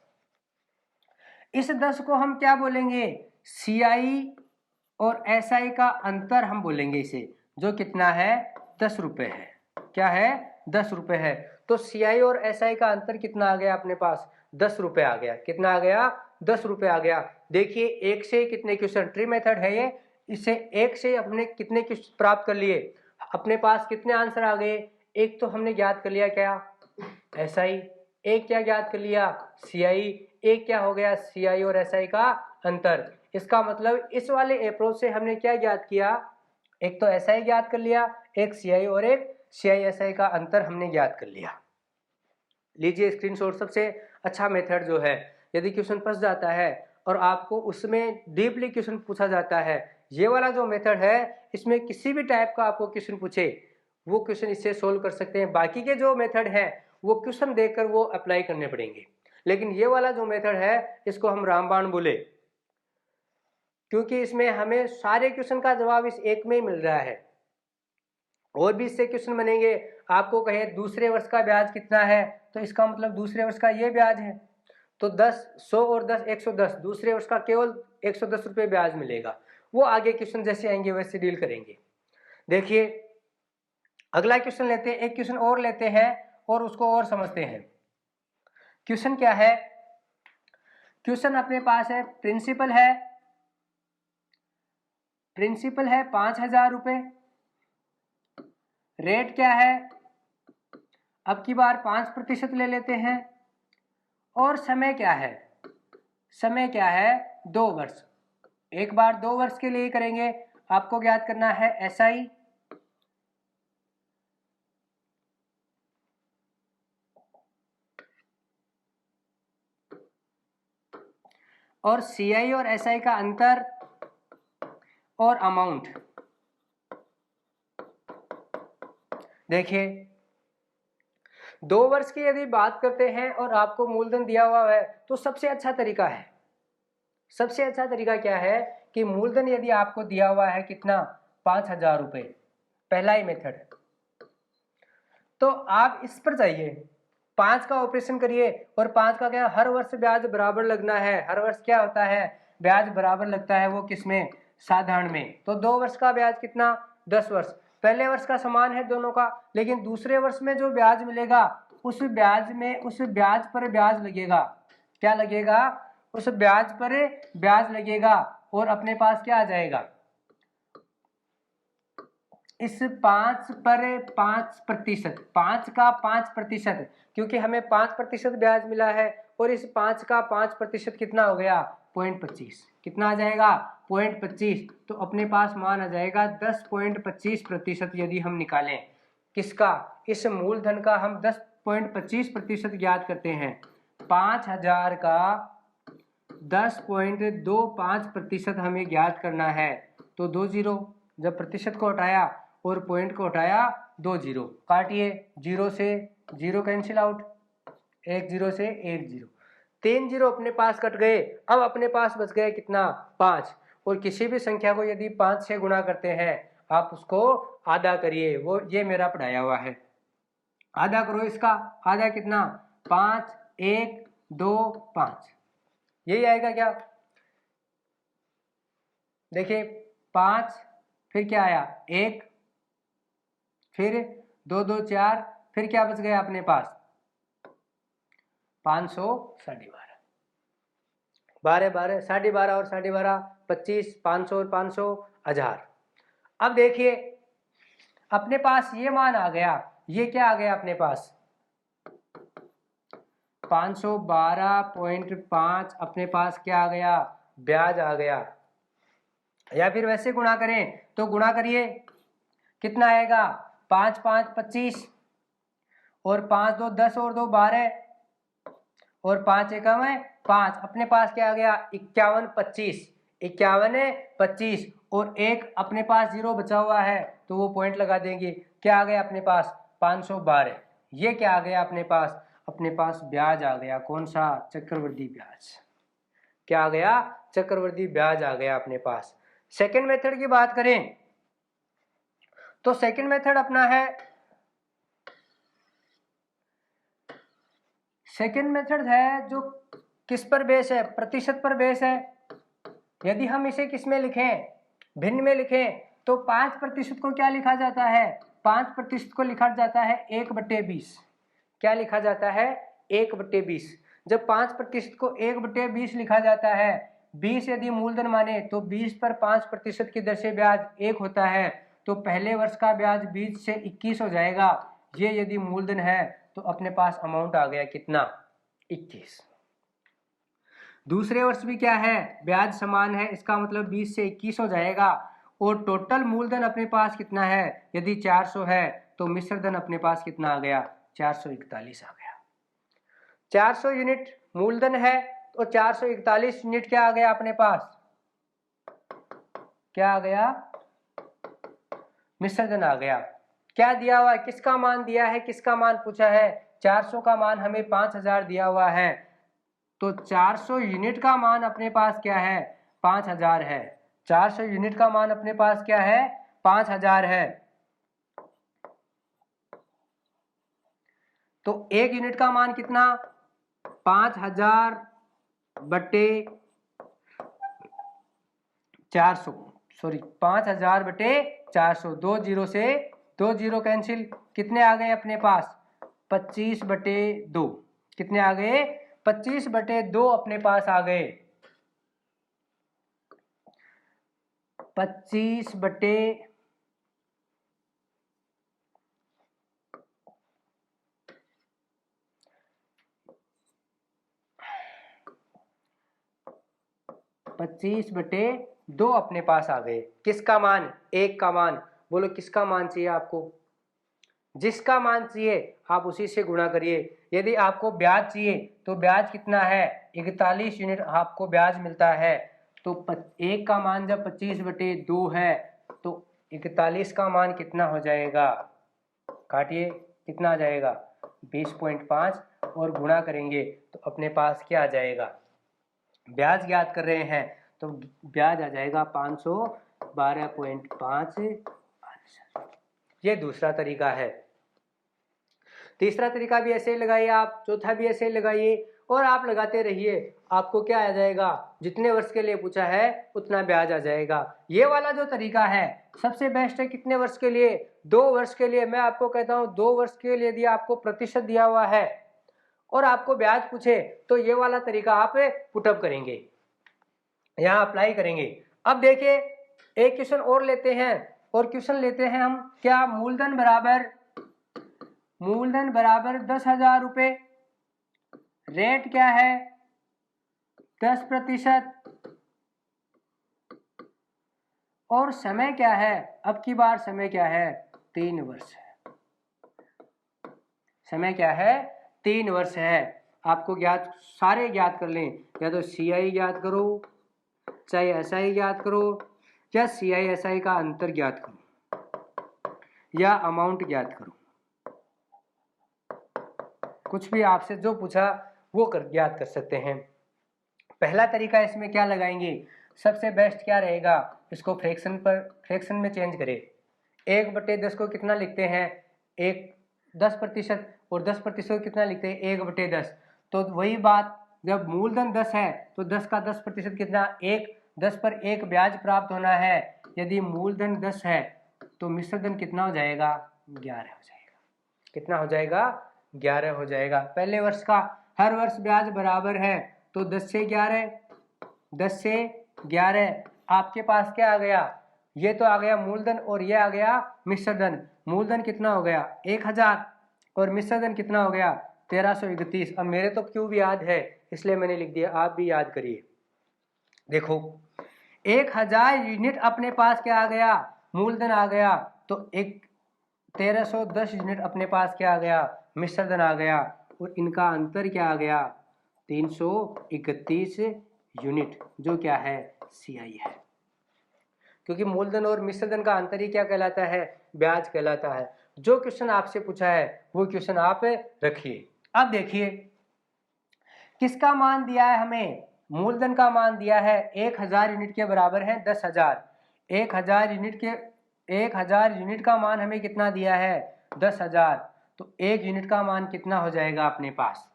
इस 10 को हम क्या बोलेंगे? CI और SI का अंतर हम बोलेंगे इसे, जो कितना है? 10 रुपये है। क्या है? 10 रुपये है। तो CI और SI का अंतर कितना आ गया अपने पास? 10 रुपये आ गया। कितना आ गया? 10 रुपये आ गया। देखिए एक से कितने क्वेश्चन, ट्री मेथड है ये, इसे एक से अपने कितने क्वेश्चन प्राप्त कर लिए, अपने पास कितने आंसर आ गए? एक तो हमने ज्ञात कर लिया क्या? SI। एक क्या ज्ञात कर लिया? CI। एक क्या हो गया? CI और SI का अंतर। इसका मतलब इस वाले अप्रोच से हमने क्या ज्ञात किया? एक तो SI ज्ञात कर लिया, एक CI और एक CI/SI का अंतर हमने ज्ञात कर लिया। लीजिए स्क्रीनशॉट। सबसे अच्छा मेथड जो है, यदि क्वेश्चन फंस जाता है और आपको उसमें डीपली क्वेश्चन पूछा जाता है, ये वाला जो मेथड है, इसमें किसी भी टाइप का आपको क्वेश्चन पूछे वो क्वेश्चन इससे सोल्व कर सकते हैं। बाकी के जो मेथड है वो क्वेश्चन देखकर वो अप्लाई करने पड़ेंगे, लेकिन ये वाला जो मेथड है इसको हम रामबाण बोले, क्योंकि इसमें हमें सारे क्वेश्चन का जवाब इस एक में ही मिल रहा है। और भी इससे क्वेश्चन बनेंगे। आपको कहे दूसरे वर्ष का ब्याज कितना है, तो इसका मतलब दूसरे वर्ष का ये ब्याज है, तो 10, 100 और 10 110, दूसरे वर्ष का केवल 110 रुपये ब्याज मिलेगा। वो आगे क्वेश्चन जैसे आएंगे वैसे डील करेंगे। देखिए अगला क्वेश्चन लेते हैं, एक क्वेश्चन और लेते हैं और उसको और समझते हैं। क्वेश्चन क्या है? क्वेश्चन अपने पास है, प्रिंसिपल है 5,000 रुपये। रेट क्या है? अब की बार 5% ले लेते हैं। और समय क्या है? समय क्या है? 2 वर्ष। एक बार 2 वर्ष के लिए करेंगे। आपको ज्ञात करना है SI और CI और SI का अंतर और अमाउंट। देखिए 2 वर्ष की यदि बात करते हैं और आपको मूलधन दिया हुआ है, तो सबसे अच्छा तरीका है, सबसे अच्छा तरीका क्या है कि मूलधन यदि आपको दिया हुआ है कितना, 5,000 रुपये, पहला ही मेथड, तो आप इस पर जाइए, 5 का ऑपरेशन करिए और 5 का क्या, हर वर्ष ब्याज बराबर लगना है। हर वर्ष क्या होता है, ब्याज बराबर लगता है, वो किसमें, साधारण में। तो 2 वर्ष का ब्याज कितना, 10 वर्ष। पहले वर्ष का समान है दोनों का, लेकिन दूसरे वर्ष में जो ब्याज मिलेगा उस ब्याज में, उस ब्याज पर ब्याज लगेगा। क्या लगेगा? उस ब्याज पर ब्याज लगेगा और अपने पास क्या आ जाएगा, इस 5 पर 5%, 5 का 5%, क्योंकि हमें 5% ब्याज मिला है और इस 5 का 5% कितना हो गया, 0.25। कितना आ जाएगा, 0.25। तो अपने पास मान आ जाएगा 10.25% यदि हम निकालें। किसका? इस मूलधन का हम 10.25% ज्ञात करते हैं। 5,000 का 10.25% हमें ज्ञात करना है। तो 2 जीरो, जब प्रतिशत को हटाया और पॉइंट को हटाया, 2 जीरो काटिए, 0 से 0 कैंसिल आउट, 1 जीरो से 1 जीरो, 3 जीरो अपने पास कट गए। अब अपने पास बच गए कितना, 5। और किसी भी संख्या को यदि 5 से गुणा करते हैं, आप उसको आधा करिए। वो ये मेरा पढ़ाया हुआ है, आधा करो इसका। आधा कितना, 5, 1, 2, 5, यही आएगा क्या? देखिए 5, फिर क्या आया, 1, फिर 2, 2, 4, फिर क्या बच गया अपने पास, 500, 12.5, 12, 12, 12.5 और 12.5, 25, 500 और 500, 1000। अब देखिए अपने पास ये मान आ गया, ये क्या आ गया अपने पास, 512.5 अपने पास क्या आ गया, ब्याज आ गया। या फिर वैसे गुणा करें तो गुणा करिए, कितना आएगा, 5, 5, 25 और 5, 2, 10 और 2, 12 और 5, 1, 5। अपने पास क्या आ गया, 51, 25, 51, 25 और एक अपने पास जीरो बचा हुआ है, तो वो पॉइंट लगा देंगे। क्या आ गया अपने पास, 512। ये क्या आ गया अपने पास, अपने पास ब्याज आ गया। कौन सा, चक्रवृद्धि ब्याज। क्या आ गया, चक्रवृद्धि ब्याज आ गया अपने पास। सेकेंड मेथड की बात करें तो सेकेंड मेथड अपना है, सेकेंड मेथड है जो किस पर बेस है, प्रतिशत पर बेस है। यदि हम इसे किस में लिखें, भिन्न में लिखें, तो 5% को क्या लिखा जाता है, 5% को लिखा जाता है 1/20। क्या लिखा जाता है, 1/20। जब 5% को 1/20 लिखा जाता है, 20 यदि मूलधन माने तो 20 पर 5% की दर से ब्याज 1 होता है, तो पहले वर्ष का ब्याज 20 से 21 हो जाएगा। ये यदि मूलधन है तो अपने पास अमाउंट आ गया कितना, 21। दूसरे वर्ष भी क्या है, ब्याज समान है, इसका मतलब 20 से 21 हो जाएगा और टोटल मूलधन अपने पास कितना है, यदि 400 है तो मिश्र धन अपने पास कितना आ गया, 441 आ गया। 400 यूनिट मूलधन है तो 441 यूनिट क्या आ गया अपने पास, क्या आ गया, मिश्र धन आ गया। क्या दिया हुआ है, किसका मान दिया है, किसका मान पूछा है, 400 का मान हमें 5000 दिया हुआ है, तो 400 यूनिट का मान अपने पास क्या है, 5000 है। 400 यूनिट का मान अपने पास क्या है, 5000 है। तो एक यूनिट का मान कितना, 5000 बटे 400, सॉरी 5000 बटे 400, 2 जीरो से 2 जीरो कैंसिल, कितने आ गए अपने पास, 25 बटे 2, कितने आ गए, 25 बटे 2 अपने पास आ गए, 25 बटे 2 अपने पास आ गए। किसका मान, एक का मान, बोलो किसका मान चाहिए आपको, जिसका मान चाहिए आप उसी से गुणा करिए। यदि आपको ब्याज चाहिए तो ब्याज कितना है, 41 यूनिट आपको ब्याज मिलता है, तो एक का मान जब 25 बटे 2 है तो 41 का मान कितना हो जाएगा, काटिए कितना आ जाएगा, 20.5 और गुणा करेंगे तो अपने पास क्या आ जाएगा, ब्याज ज्ञात कर रहे हैं तो ब्याज आ जाएगा 512.5। ये दूसरा तरीका है। तीसरा तरीका भी ऐसे ही लगाइए आप, चौथा भी ऐसे ही लगाइए और आप लगाते रहिए, आपको क्या आ जाएगा, जितने वर्ष के लिए पूछा है उतना ब्याज आ जाएगा। ये वाला जो तरीका है सबसे बेस्ट है, कितने वर्ष के लिए, 2 वर्ष के लिए। मैं आपको कहता हूँ 2 वर्ष के लिए यदि आपको प्रतिशत दिया हुआ है और आपको ब्याज पूछे तो ये वाला तरीका आप पुटअप करेंगे, यहाँ अप्लाई करेंगे। अब देखिए एक क्वेश्चन और लेते हैं, और क्वेश्चन लेते हैं हम क्या, मूलधन बराबर 10,000 रुपए, रेट क्या है 10%, और समय क्या है, अब की बार समय क्या है, 3 वर्ष है, समय क्या है, 3 वर्ष है। आपको ज्ञात, सारे ज्ञात कर लें, या तो CI ज्ञात करो, चाहे SI ज्ञात करो, या CI SI का अंतर ज्ञात करो, या अमाउंट ज्ञात करो, कुछ भी आपसे जो पूछा वो ज्ञात कर सकते हैं। पहला तरीका इसमें क्या लगाएंगे, सबसे बेस्ट क्या रहेगा, इसको फ्रैक्शन में चेंज करें। 1/10 को कितना लिखते हैं, 10%, और 10% कितना लिखते हैं, 1/10। तो वही बात, जब मूलधन 10 है तो 10 का 10% कितना, 1, 10 पर 1 ब्याज प्राप्त होना है। यदि मूलधन 10 है तो मिश्र धन कितना हो जाएगा, 11 हो जाएगा। कितना हो जाएगा, 11 हो जाएगा। पहले वर्ष का हर वर्ष ब्याज बराबर है तो 10 से 11 आपके पास क्या आ गया, ये तो आ गया मूलधन और ये आ गया मिश्र धन। मूलधन कितना हो गया 1000 और मिश्र धन कितना हो गया 1331। अब मेरे तो क्यों भी याद है इसलिए मैंने लिख दिया, आप भी याद करिए। देखो 1000 यूनिट अपने पास क्या आ गया, मूलधन आ गया, तो 1310 यूनिट अपने पास क्या आ गया, मिश्र धन आ गया, और इनका अंतर क्या आ गया 331 यूनिट, जो क्या है CI है। क्योंकि मूलधन और मिश्र धन का अंतर ही क्या कहलाता है, ब्याज कहलाता है। जो क्वेश्चन आपसे पूछा है वो क्वेश्चन आप रखिए। अब देखिए किसका मान दिया है हमें, मूलधन का मान दिया है 1000 यूनिट के बराबर है 10,000। 1000 यूनिट का मान हमें कितना दिया है 10,000, तो 1 यूनिट का मान कितना हो जाएगा अपने पास,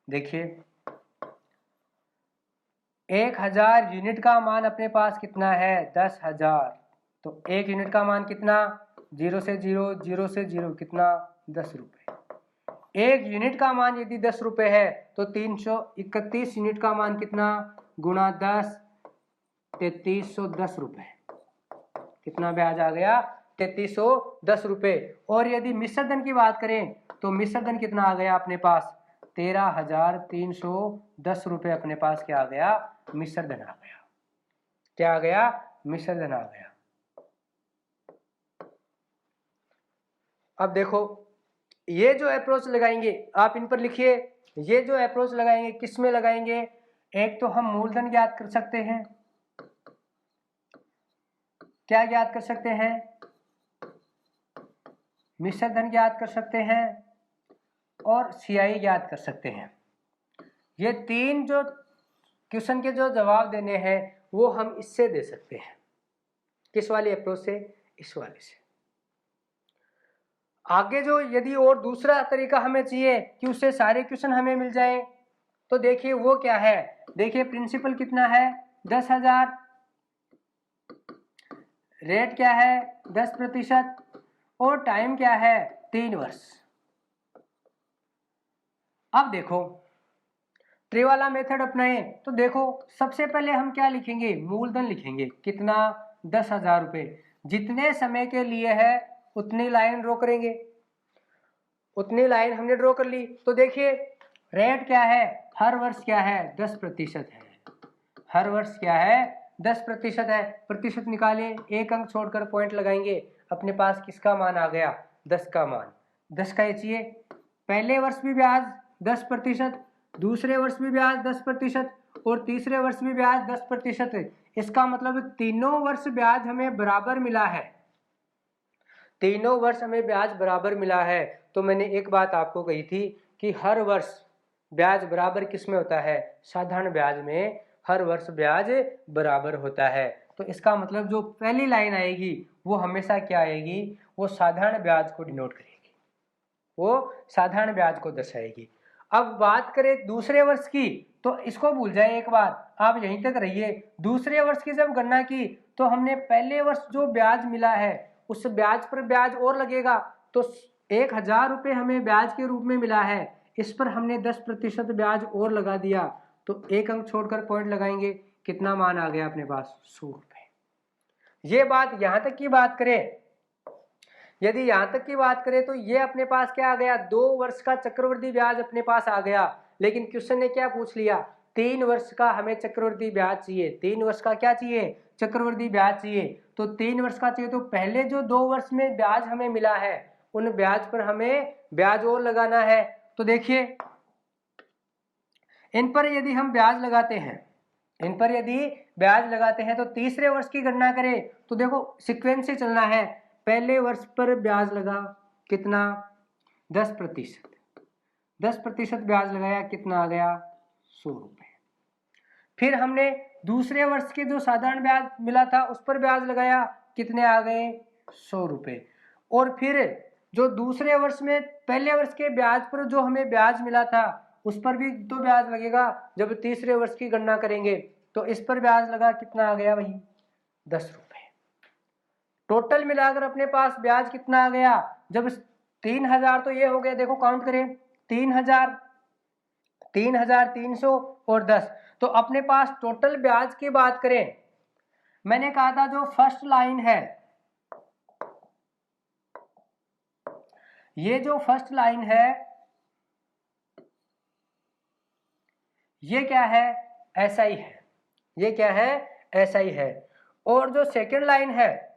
देखिए 1000 यूनिट का मान अपने पास कितना है 10,000, तो 1 यूनिट का मान कितना, 0 से 0, 0 से 0 कितना 10 रुपए। 1 यूनिट का मान यदि 10 रुपए है तो 331 यूनिट का मान कितना, गुणा 10, 3310 रुपए। कितना ब्याज आ गया 3310 रुपए। और यदि मिश्र धन की बात करें तो मिश्र धन कितना आ गया अपने पास 13,310 रुपए अपने पास क्या आ गया, मिश्र धन आ गया। क्या आ गया, मिश्र धन आ गया। अब देखो ये जो अप्रोच लगाएंगे आप इन पर लिखिए, ये जो अप्रोच लगाएंगे किस में लगाएंगे, एक तो हम मूलधन ज्ञात कर सकते हैं, क्या ज्ञात कर सकते हैं, मिश्र धन ज्ञात कर सकते हैं और सीआई ज्ञात कर सकते हैं। ये तीन जो क्वेश्चन के जो जवाब देने हैं वो हम इससे दे सकते हैं। किस वाली अप्रोच से, इस वाले से। आगे जो यदि और दूसरा तरीका हमें चाहिए कि उससे सारे क्वेश्चन हमें मिल जाए, तो देखिए वो क्या है, देखिए प्रिंसिपल कितना है 10,000, रेट क्या है 10% और टाइम क्या है 3 वर्ष। अब देखो ट्री वाला मेथड अपनाएं तो देखो सबसे पहले हम क्या लिखेंगे, मूलधन लिखेंगे, कितना 10,000 रुपये, जितने समय के लिए है उतनी लाइन ड्रॉ करेंगे, उतनी लाइन हमने ड्रॉ कर ली। तो देखिए रेट क्या है, हर वर्ष क्या है 10% है, हर वर्ष क्या है 10% है, प्रतिशत निकालें, एक अंक छोड़कर पॉइंट लगाएंगे, अपने पास किसका मान आ गया 10 का मान, 10 का ये चाहिए। पहले वर्ष भी ब्याज 10%, दूसरे वर्ष भी ब्याज 10% और तीसरे वर्ष भी ब्याज 10%। इसका मतलब तीनों वर्ष ब्याज हमें बराबर मिला है, तीनों वर्ष हमें ब्याज बराबर मिला है। तो मैंने एक बात आपको कही थी कि हर वर्ष ब्याज बराबर किस में होता है, साधारण ब्याज में हर वर्ष ब्याज बराबर होता है। तो इसका मतलब जो पहली लाइन आएगी वो हमेशा क्या आएगी, वो साधारण ब्याज को डिनोट करेगी, वो साधारण ब्याज को दर्शाएगी। अब बात करें दूसरे वर्ष की, तो इसको भूल जाए एक बार, आप यहीं तक रहिए। दूसरे वर्ष की जब गणना की तो हमने पहले वर्ष जो ब्याज मिला है उस ब्याज पर ब्याज और लगेगा, तो 1,000 रुपये हमें ब्याज के रूप में मिला है, इस पर हमने 10% ब्याज और लगा दिया, तो एक अंक छोड़कर पॉइंट लगाएंगे, कितना मान आ गया अपने पास 100 रुपये। ये बात यहां तक की बात करें, यदि यहां तक की बात करें तो ये अपने पास क्या आ गया, 2 वर्ष का चक्रवृद्धि ब्याज अपने पास आ गया। लेकिन क्वेश्चन ने क्या पूछ लिया, 3 वर्ष का हमें चक्रवृद्धि ब्याज चाहिए, 3 वर्ष का क्या चाहिए, चक्रवृद्धि ब्याज चाहिए। तो 3 वर्ष का चाहिए तो पहले जो 2 वर्ष में ब्याज हमें मिला है उन ब्याज पर हमें ब्याज और लगाना है। तो देखिए इन पर यदि हम ब्याज लगाते हैं, इन पर यदि ब्याज लगाते हैं तो तीसरे वर्ष की गणना करें तो देखो सीक्वेंस से चलना है, पहले वर्ष पर ब्याज लगा कितना 10%, 10% ब्याज लगाया, कितना आ गया 100 रुपये। फिर हमने दूसरे वर्ष के जो साधारण ब्याज मिला था उस पर ब्याज लगाया, कितने आ गए 100 रुपये। और फिर जो दूसरे वर्ष में पहले वर्ष के ब्याज पर जो हमें ब्याज मिला था उस पर भी तो ब्याज लगेगा, जब तीसरे वर्ष की गणना करेंगे तो इस पर ब्याज लगा, कितना आ गया भाई 10 रुपये। टोटल मिलाकर अपने पास ब्याज कितना आ गया, जब 3,000 तो ये हो गया, देखो काउंट करें 3,000, 3,300 और 10, तो अपने पास टोटल ब्याज की बात करें, मैंने कहा था जो फर्स्ट लाइन है, ये जो फर्स्ट लाइन है ये क्या है एसआई है, ये क्या है एसआई है। और जो सेकेंड लाइन है,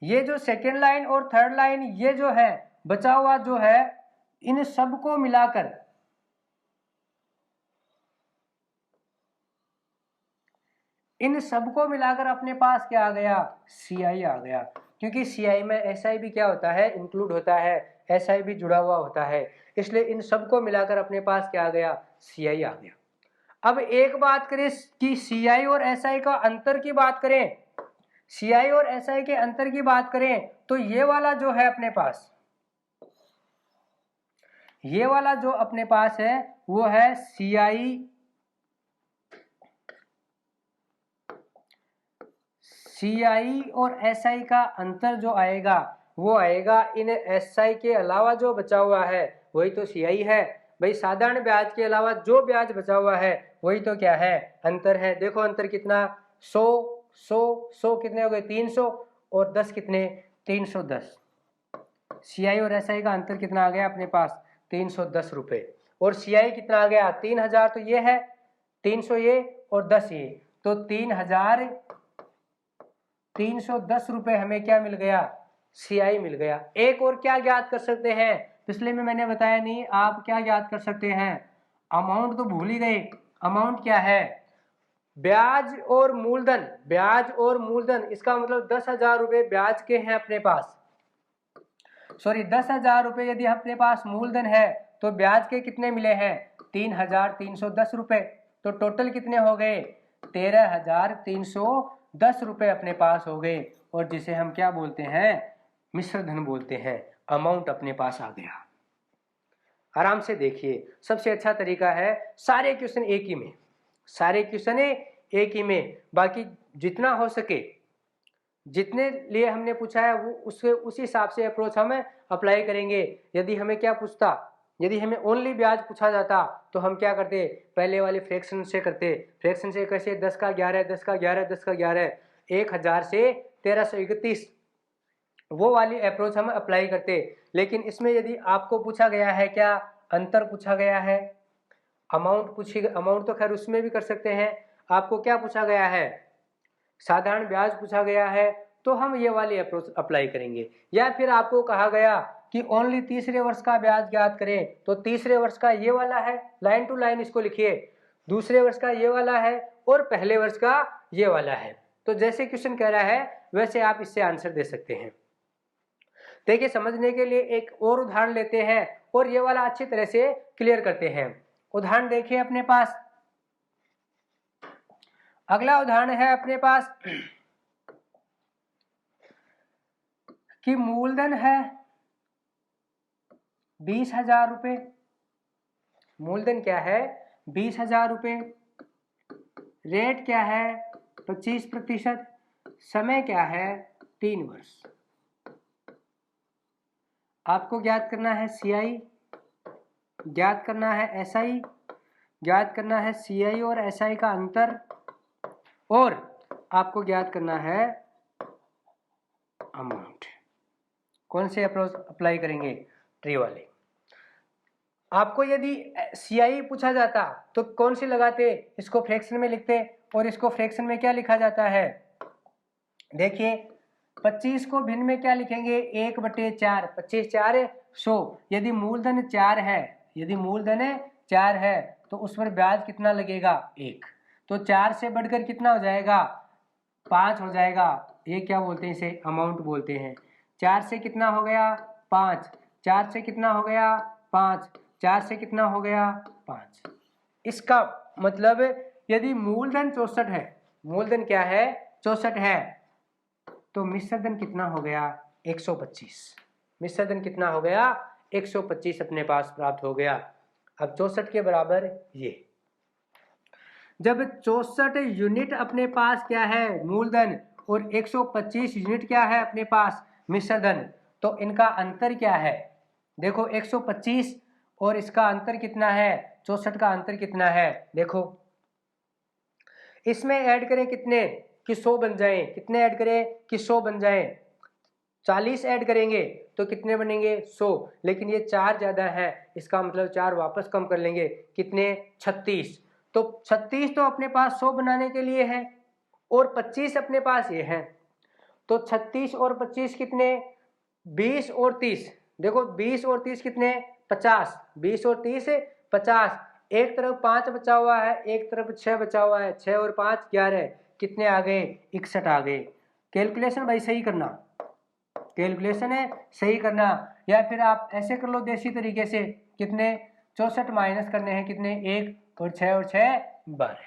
ये जो सेकेंड लाइन और थर्ड लाइन, ये जो है बचा हुआ जो है, इन सबको मिलाकर अपने पास क्या आ गया, सीआई आ गया। क्योंकि सीआई में एसआई भी क्या होता है, इंक्लूड होता है, एसआई भी जुड़ा हुआ होता है, इसलिए इन सबको मिलाकर अपने पास क्या आ गया, सीआई आ गया। अब एक बात करें कि सीआई और एसआई का अंतर की बात करें, सीआई और एसआई के अंतर की बात करें तो ये वाला जो है अपने पास, ये वाला जो अपने पास है वो है सीआई और एसआई का अंतर जो आएगा वो आएगा इन एसआई के अलावा जो बचा हुआ है वही तो सीआई है भाई। साधारण ब्याज के अलावा जो ब्याज बचा हुआ है वही तो क्या है, अंतर है। देखो अंतर कितना, 100 कितने हो गए 300 और 10 कितने 310। सीआई और एसआई का अंतर कितना आ गया अपने पास 310 रुपये। और सीआई कितना आ गया 3,000, तो ये है 300 ये और 10 ये, तो 3,310 रुपये हमें क्या मिल गया, CI मिल गया। एक और क्या ज्ञात कर सकते हैं, पिछले में मैंने बताया नहीं, आप क्या ज्ञात कर सकते हैं, अमाउंट तो भूल ही गए। अमाउंट क्या है, ब्याज और मूलधन, ब्याज और मूलधन, इसका मतलब 10,000 रुपये ब्याज के हैं अपने पास, सॉरी 10,000 रुपये यदि अपने पास मूलधन है तो ब्याज के कितने मिले हैं, 3,310 रुपये। तो टोटल कितने हो गए, 13,310 रुपये अपने पास हो गए, और जिसे हम क्या बोलते हैं, मिश्र धन बोलते हैं। अमाउंट अपने पास आ गया। आराम से देखिए, सबसे अच्छा तरीका है सारे क्वेश्चन एक ही में, सारे क्वेश्चन एक ही में, बाकी जितना हो सके, जितने लिए हमने पूछा है वो उससे उसी हिसाब से अप्रोच हम अप्लाई करेंगे। यदि हमें क्या पूछता, यदि हमें ओनली ब्याज पूछा जाता तो हम क्या करते, पहले वाले फ्रैक्शन से करते। फ्रैक्शन से कैसे, 10 का 11, 10 का 11, 10 का 11, 1000 से 1331, वो वाली अप्रोच हम अप्लाई करते। लेकिन इसमें यदि आपको पूछा गया है क्या, अंतर पूछा गया है, अमाउंट पूछी, अमाउंट तो खैर उसमें भी कर सकते हैं, आपको क्या पूछा गया है, साधारण ब्याज पूछा गया है, तो हम ये वाली अप्रोच अप्लाई करेंगे। या फिर आपको कहा गया कि ओनली तीसरे वर्ष का ब्याज ज्ञात करें, तो तीसरे वर्ष का ये वाला है, लाइन टू लाइन इसको लिखिए, दूसरे वर्ष का ये वाला है और पहले वर्ष का ये वाला है। तो जैसे क्वेश्चन कह रहा है वैसे आप इससे आंसर दे सकते हैं। देखिए, समझने के लिए एक और उदाहरण लेते हैं और ये वाला अच्छी तरह से क्लियर करते हैं। उदाहरण देखिए अपने पास, अगला उदाहरण है अपने पास कि मूलधन है 20,000 रुपये, मूलधन क्या है 20,000 रुपये, रेट क्या है 25%, समय क्या है 3 वर्ष। आपको ज्ञात करना है CI, ज्ञात करना है SI, ज्ञात करना है CI और SI का अंतर, और आपको ज्ञात करना है अमाउंट। कौन से अप्रोच अप्लाई करेंगे, ट्री वाले। आपको यदि CI पूछा जाता तो कौन सी लगाते, इसको फ्रैक्शन में लिखते, और इसको फ्रैक्शन में क्या लिखा जाता है, देखिए 25 को भिन्न में क्या लिखेंगे, 1/4, 25 4 100। यदि मूलधन 4 है, यदि मूलधन 4 है तो उस पर ब्याज कितना लगेगा, 1। तो 4 से बढ़कर कितना हो जाएगा, 5 हो जाएगा। ये क्या बोलते हैं, इसे अमाउंट बोलते हैं। 4 से कितना हो गया 5, 4 से कितना हो गया 5, 4 से कितना हो गया 5। इसका मतलब यदि मूलधन 64 है, मूलधन क्या है 64 है, तो मिश्रधन कितना हो गया 125। मिश्रधन कितना हो गया 125 अपने पास प्राप्त हो गया। अब 64 के बराबर ये, जब 64 यूनिट अपने पास क्या है मूलधन और 125 यूनिट क्या है अपने पास मिश्रधन, तो इनका अंतर क्या है, देखो 125 और इसका अंतर कितना है 64 का अंतर कितना है, देखो इसमें ऐड करें कितने कि 100 बन जाएं, कितने ऐड करें कि 100 बन जाएं, 40 ऐड करेंगे तो कितने बनेंगे 100, लेकिन ये 4 ज़्यादा है, इसका मतलब 4 वापस कम कर लेंगे, कितने 36। तो 36 तो अपने पास 100 बनाने के लिए है और 25 अपने पास ये है, तो 36 और 25 कितने 20 और 30, देखो 20 और 30 कितने 50, 20 और 30 50, एक तरफ 5 बचा हुआ है, एक तरफ 6 बचा हुआ है, 6 और 5 11, कितने आ गए 61 आ गए। कैलकुलेशन भाई सही करना, कैलकुलेशन है सही करना, या फिर आप ऐसे कर लो देसी तरीके से, कितने 64 माइनस करने हैं कितने 1 और 6 12।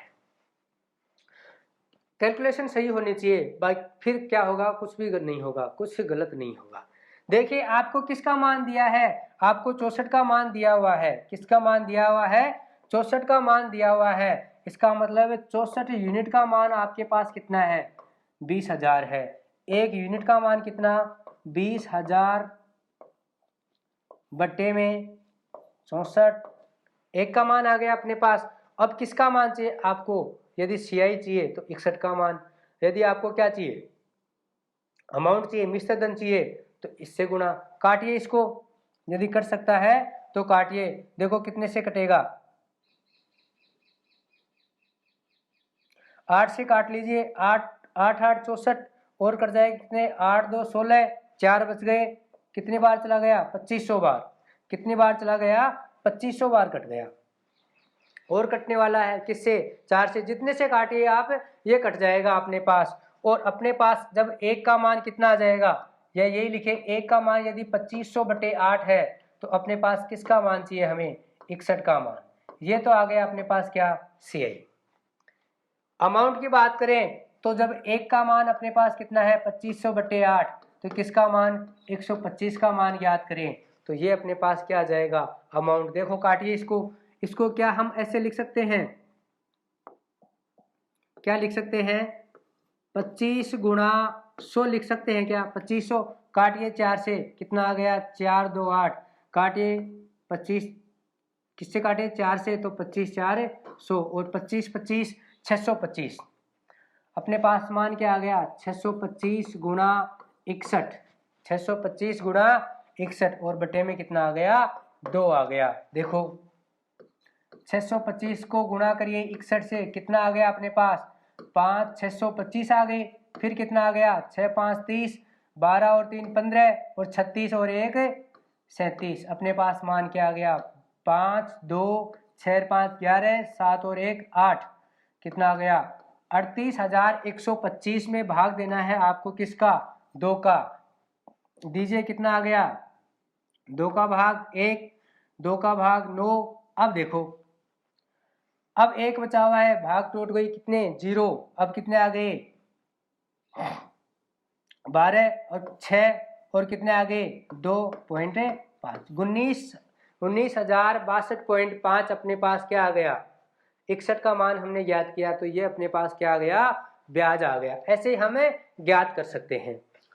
कैलकुलेशन सही होनी चाहिए, बाकी फिर क्या होगा कुछ भी नहीं होगा, कुछ गलत नहीं होगा। देखिए आपको किसका मान दिया है, आपको 64 का मान दिया हुआ है, किसका मान दिया हुआ है 64 का मान दिया हुआ है। इसका मतलब 64 यूनिट का मान आपके पास कितना है 20,000 है, एक यूनिट का मान कितना 20,000 बट्टे में 64, एक का मान आ गया अपने पास। अब किसका मान चाहिए आपको, यदि CI चाहिए तो 61 का मान, यदि आपको क्या चाहिए अमाउंट चाहिए मिश्रधन चाहिए तो इससे गुणा, काटिए इसको, यदि कर सकता है तो काटिए, देखो कितने से कटेगा 8 से काट लीजिए, 8 8 8 64 और कट जाएगा कितने 8 2 16, 4 बच गए, कितनी बार चला गया 2500 बार, कितनी बार चला गया 2500 बार कट गया। और कटने वाला है किससे 4 से, जितने से काटिए आप ये कट जाएगा अपने पास। और अपने पास जब 1 का मान कितना आ जाएगा, या यही लिखे 1 का मान यदि 2500/8 है तो अपने पास किसका मान चाहिए हमें 61 का मान। ये तो आ गया अपने पास क्या CI। अमाउंट की बात करें तो जब 1 का मान अपने पास कितना है 2500/8 तो किसका मान 125 का मान याद करें तो ये अपने पास क्या आ जाएगा अमाउंट। देखो काटिए इसको क्या हम ऐसे लिख सकते हैं, क्या लिख सकते हैं 25 गुणा 100 लिख सकते हैं क्या 2500। काटिए 4 से, कितना आ गया 4 2 8, काटिए 25 किससे काटे 4 से तो 25 4 100 और 25 25 625। अपने पास मान क्या आ गया 625 गुणा 61, 625 गुणा 61 और बटे में कितना आ गया 2 आ गया। देखो 625 को गुणा करिए 61 से, कितना आ गया अपने पास 5 625 आ गए, फिर कितना आ गया 6 5 30, 12 और 3 15 और 36 और 1 37। अपने पास मान क्या आ गया 5 2 6 5 11, 7 और 1 8, कितना आ गया 38,125 में भाग देना है आपको किसका 2 का। दीजिए कितना आ गया 2 का भाग 1, 2 का भाग 9। अब देखो अब 1 बचा हुआ है, भाग टूट गई कितने 0, अब कितने आ गए 12 और 6 और कितने आ गए 2.5, 19,062.5 अपने पास क्या आ गया 61 का मान हमने ज्ञात किया तो ये अपने पास क्या आ गया ब्याज आ गया। ऐसे हमें ज्ञात कर सकते हैं।